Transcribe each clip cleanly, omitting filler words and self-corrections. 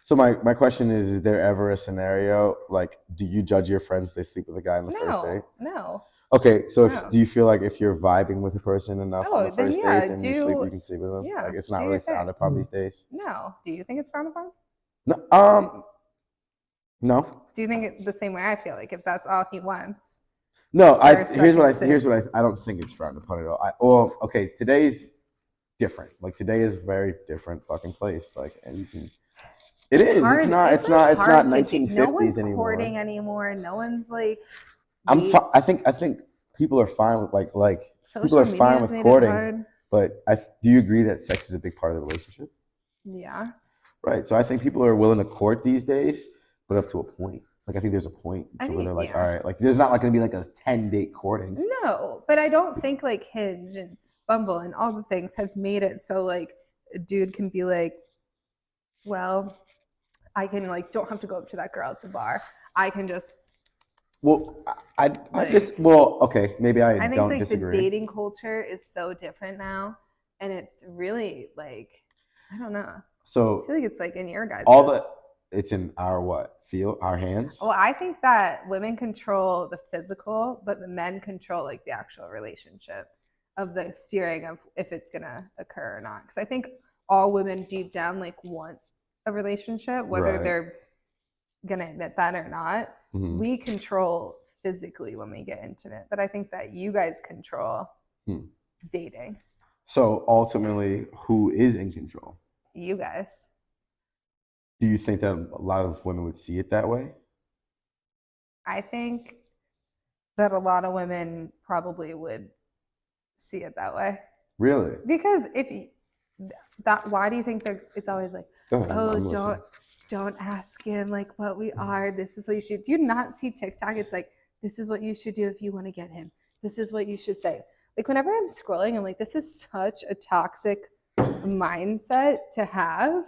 So my question is there ever a scenario like do you judge your friends if they sleep with a guy on the first date? No, Okay, so if no. do you feel like if you're vibing with a person enough on Oh, the then first date, yeah, then you can sleep with them? Like it's do not your really frowned thing. upon these days. No. Do you think it's frowned upon? No, no, Do you think it the same way I feel like if that's all he wants no. for Here's second 6? what I don't think it's frowned upon at all. Well, okay, today's different. Like today is a very different fucking place. Like, and you can. It It's is. hard. It's like It's not hard to date. No one's 1950s anymore. courting anymore. No one's like date. I think people are fine with people Social are media fine has with made it courting, hard. but do you agree that sex is a big part of the relationship? Yeah. Right. So I think people are willing to court these days, but up to a point. Like I think there's a point I to where mean, they're like, all yeah. right, like there's not like gonna be like a 10-date courting. No, but I don't think like Hinge and Bumble and all the things have made it so like a dude can be like, well, I can like don't have to go up to that girl at the bar. I can just Well, I like just well, okay, maybe I I think don't like the disagree. dating culture is so different now, and it's really like I don't know. I So feel like it's like in your all the guys's. it's in our what? Feel our hands? Well, I think that women control the physical, but the men control like the actual relationship of the steering of if it's gonna occur or not. Because I think all women deep down like want a relationship, whether Right. they're gonna admit that or not. Hmm. We control physically when we get intimate, but I think that you guys control Hmm. dating. So ultimately, who is in control? You guys. Do you think that a lot of women would see it that way? I think that a lot of women probably would see it that way. Really? Because if you, that, why do you think that it's always like, Go ahead. oh, I'm listening. don't ask him like what we are. This is what you should. Do you not see TikTok? It's like this is what you should do if you want to get him. This is what you should say. Like whenever I'm scrolling, I'm like, this is such a toxic mindset to have.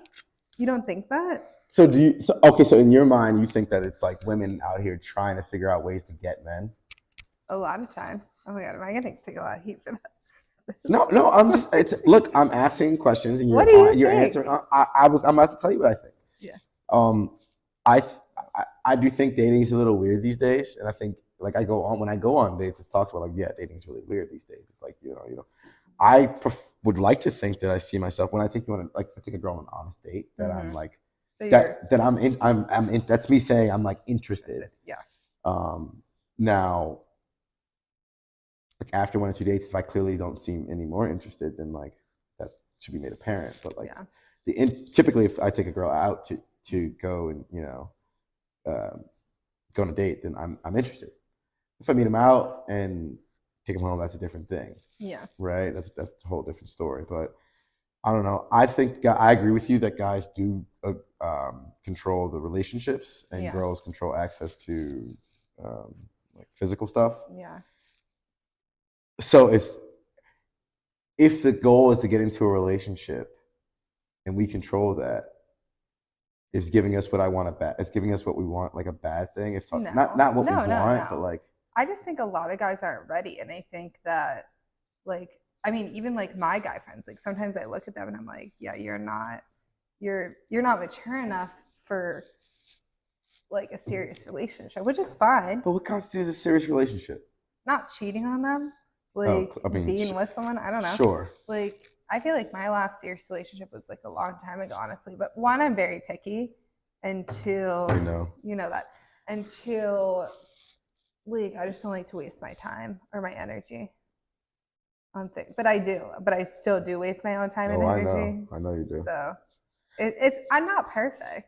You don't think that? So do you? So okay. So in your mind, you think that it's like women out here trying to figure out ways to get men? A lot of times. Oh my god, am I gonna take a lot of heat for that? No, no. I'm just. It's look. I'm asking questions, and What do you you're think? answering. I'm about to tell you what I think. Yeah. Um, I, I do think dating is a little weird these days, and I think like when I go on dates, it's talked about like yeah, dating is really weird these days. It's like I would like to think that I see myself when I think you want to like if I take a girl on an honest date that I'm Mm-hmm. like So you're that I'm in. That's me saying I'm like interested. yeah. Now like after 1 or 2 dates, if I clearly don't seem any more interested, then like that should be made apparent. But like Yeah. typically, if I take a girl out to go and go on a date, then I'm interested. If I meet him out and take him home, that's a different thing, Yeah. right? That's a whole different story. But I don't know. I think I agree with you that guys do control the relationships and Yeah. girls control access to um, like physical stuff. Yeah. So it's if the goal is to get into a relationship and we control that, it's giving us what I want a bad. It's giving us what we want, like a bad thing. It's No. not what we No, no, want, but no. like I just think a lot of guys aren't ready, and I think that like I mean, even like my guy friends, like sometimes I look at them and I'm like, yeah, you're not mature enough for like a serious relationship, which is fine. But what constitutes a serious relationship? Not cheating on them, Oh, like I mean, being with someone. I don't know. sure. Like I feel like my last serious relationship was like a long time ago, honestly. But one, I'm very picky, and two, you know that, and two, like I just don't like to waste my time or my energy on things. But I do. But I still do waste my own time and energy. I know you do. So it's I'm not perfect.